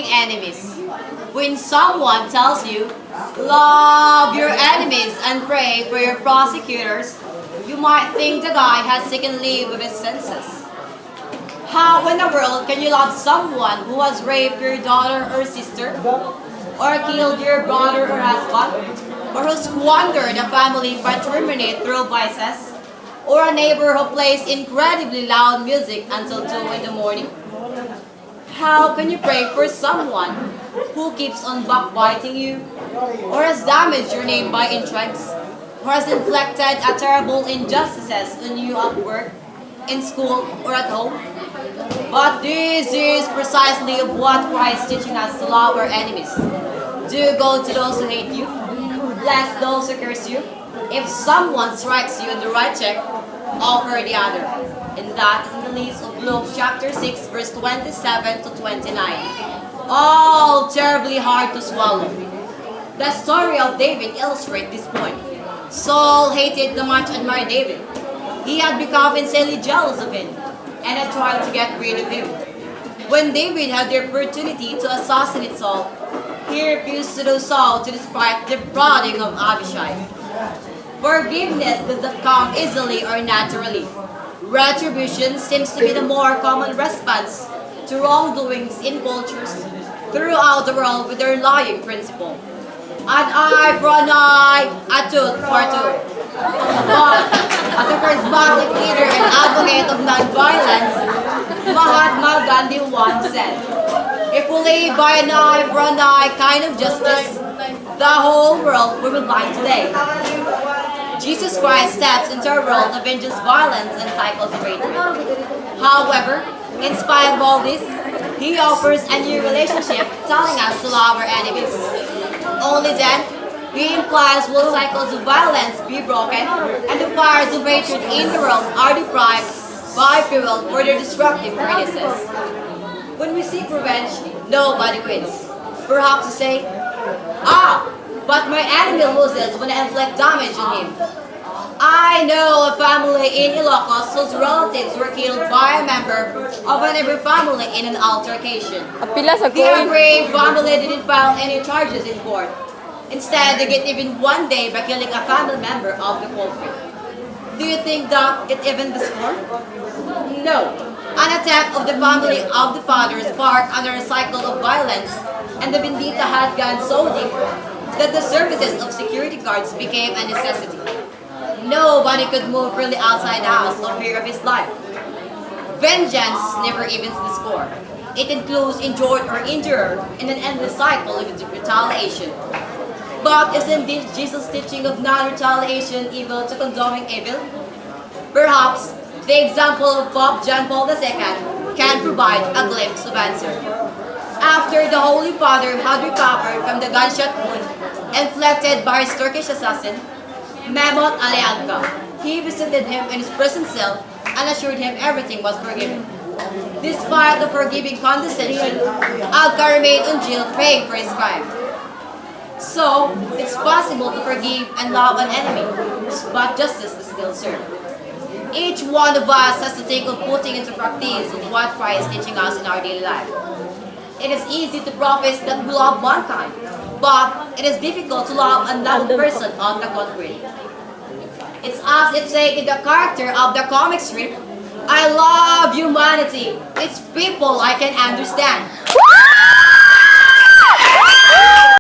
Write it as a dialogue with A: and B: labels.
A: loving enemies. When someone tells you, love your enemies and pray for your prosecutors, you might think the guy has taken leave of his senses. How in the world can you love someone who has raped your daughter or sister, or killed your brother or husband, or who squandered a family patrimony through vices, or a neighbor who plays incredibly loud music until 2 in the morning? How can you pray for someone who keeps on backbiting you, or has damaged your name by intrigues, or has inflicted a terrible injustices on you at work, in school, or at home? But this is precisely what Christ is teaching us to love our enemies. Do good to those who hate you, bless those who curse you. If someone strikes you on the right cheek, offer the other. And that is in the list of Luke chapter 6 verse 27 to 29. All terribly hard to swallow. The story of David illustrates this point. Saul hated the much admired David. He had become insanely jealous of him and had tried to get rid of him. When David had the opportunity to assassinate Saul, he refused to do so despite the prodding of Abishai. Forgiveness does not come easily or naturally. Retribution seems to be the more common response to wrongdoings in cultures throughout the world with their lying principle. An eye for an eye, a tooth for a tooth. But as a charismatic leader and advocate of non-violence, Mahatma Gandhi once said, "If we live by an eye for an eye kind of justice, the whole world will be blind today." Jesus Christ steps into a world of vengeance, violence, and cycles of hatred. However, in spite of all this, He offers a new relationship, telling us to love our enemies. Only then, He implies will cycles of violence be broken, and the fires of hatred in the world are deprived by fuel for their destructive furnaces. When we seek revenge, nobody wins. Perhaps you say, but my enemy loses when I inflict damage on him. I know a family in Ilocos whose relatives were killed by a member of a neighbor family in an altercation. The aggrieved family didn't file any charges in court. Instead, they get even one day by killing a family member of the culprit. Do you think that it even the score? No. An attack of the family of the father sparked under a cycle of violence, and the vendetta had gone so deep that the services of security guards became a necessity. Nobody could move freely outside the house for fear of his life. Vengeance never evens the score. It includes injured or injurer in an endless cycle of retaliation. But isn't this Jesus' teaching of non-retaliation equal to condoning evil? Perhaps the example of Pope John Paul II can provide a glimpse of answer. After the Holy Father had recovered from the gunshot wound inflicted by his Turkish assassin, Mehmet Ali Agca, he visited him in his prison cell and assured him everything was forgiven. Despite the forgiving condescension, Agca remained in jail paying for his crime. So, it's possible to forgive and love an enemy, but justice is still served. Each one of us has to think of putting into practice what Christ is teaching us in our daily life. It is easy to profess that we love mankind, but it is difficult to love an unloved person on the contrary. It's as if saying in the character of the comic strip, "I love humanity. It's people I can understand."